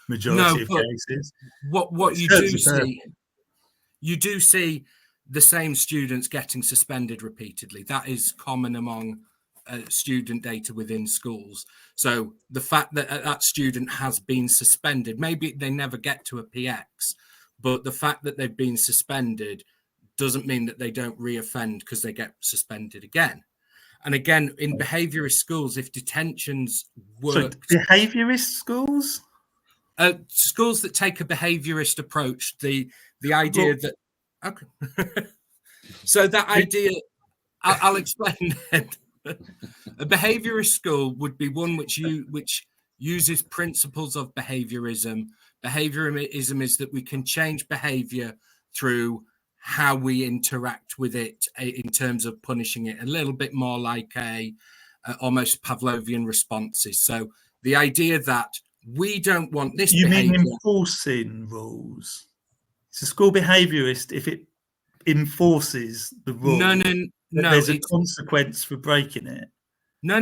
majority No, of but cases. What you do see, you do see the same students getting suspended repeatedly. That is common among student data within schools. So the fact that that student has been suspended, maybe they never get to a PX, but the fact that they've been suspended doesn't mean that they don't reoffend because they get suspended again. And again, in behaviourist schools, if detentions work... So behaviourist schools? Schools that take a behaviourist approach, the idea that... Okay. So that idea, I'll explain then. A behaviourist school would be one which uses principles of behaviourism. Behaviourism is that we can change behaviour through how we interact with it in terms of punishing it, a little bit more like almost Pavlovian responses. So the idea that we don't want this behaviour... You mean enforcing rules? It's a school behaviourist if it enforces the rule. No. There's a consequence for breaking it. No.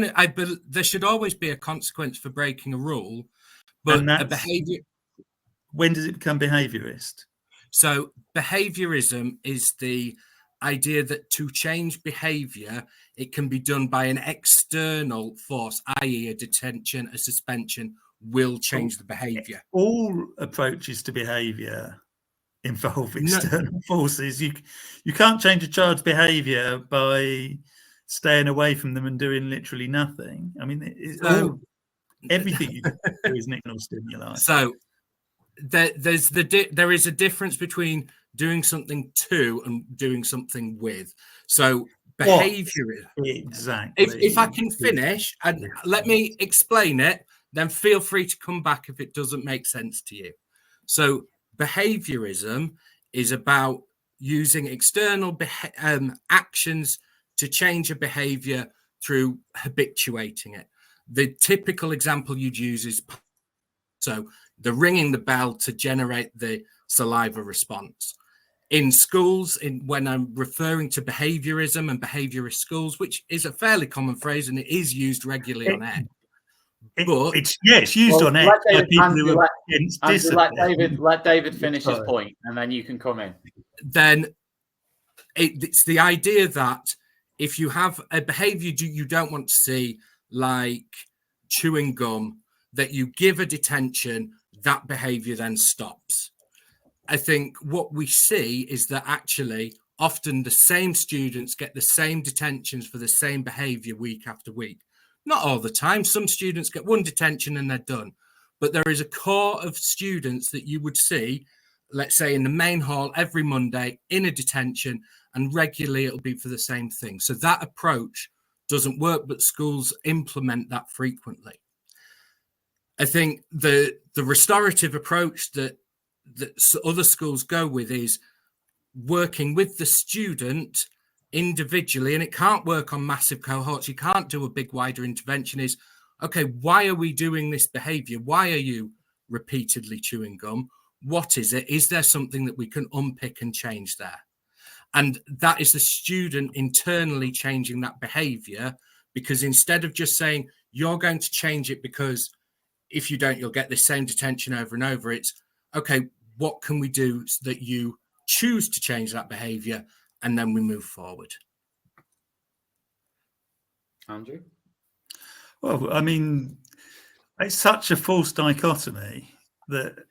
There should always be a consequence for breaking a rule, but a behaviour... When does it become behaviourist? So behaviourism is the idea that to change behaviour, it can be done by an external force, i.e. a detention, a suspension, will change the behaviour. All approaches to behaviour involve external forces. You can't change a child's behaviour by staying away from them and doing literally nothing. I mean, everything you do is an external stimuli. So there is a difference between doing something to and doing something with. So behaviour... Exactly. If I can finish and let me explain it, then feel free to come back if it doesn't make sense to you. So behaviourism is about using external actions to change a behaviour through habituating it. The typical example you'd use is the ringing the bell to generate the saliva response. In schools, when I'm referring to behaviourism and behaviourist schools, which is a fairly common phrase and it is used regularly on air. But it's used on air by people who are against discipline. Let David finish his point, and then you can come in. Then it's the idea that if you have a behaviour you don't want to see, like chewing gum, that you give a detention, that behaviour then stops. I think what we see is that actually often the same students get the same detentions for the same behaviour week after week. Not all the time. Some students get one detention and they're done. But there is a core of students that you would see, let's say in the main hall every Monday in a detention, and regularly it'll be for the same thing. So that approach doesn't work, but schools implement that frequently. I think the restorative approach that other schools go with is working with the student individually, and it can't work on massive cohorts. You can't do a big wider intervention. Is okay, why are we doing this behavior? Why are you repeatedly chewing gum? What is it? Is there something that we can unpick and change there? And that is the student internally changing that behavior, because instead of just saying you're going to change it because if you don't you'll get the same detention over and over, it's okay, what can we do so that you choose to change that behavior, and then we move forward. Andrew? Well, I mean, it's such a false dichotomy that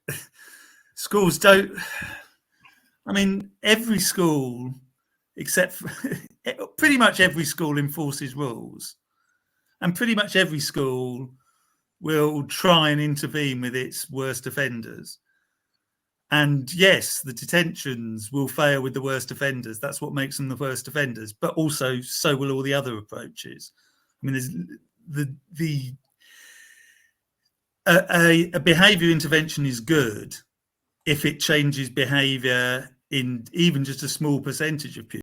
schools don't... I mean, every school, except for, pretty much every school enforces rules. And pretty much every school will try and intervene with its worst offenders. And yes, the detentions will fail with the worst offenders. That's what makes them the worst offenders. But also, so will all the other approaches. I mean, there's a behaviour intervention is good if it changes behaviour in even just a small percentage of pupils.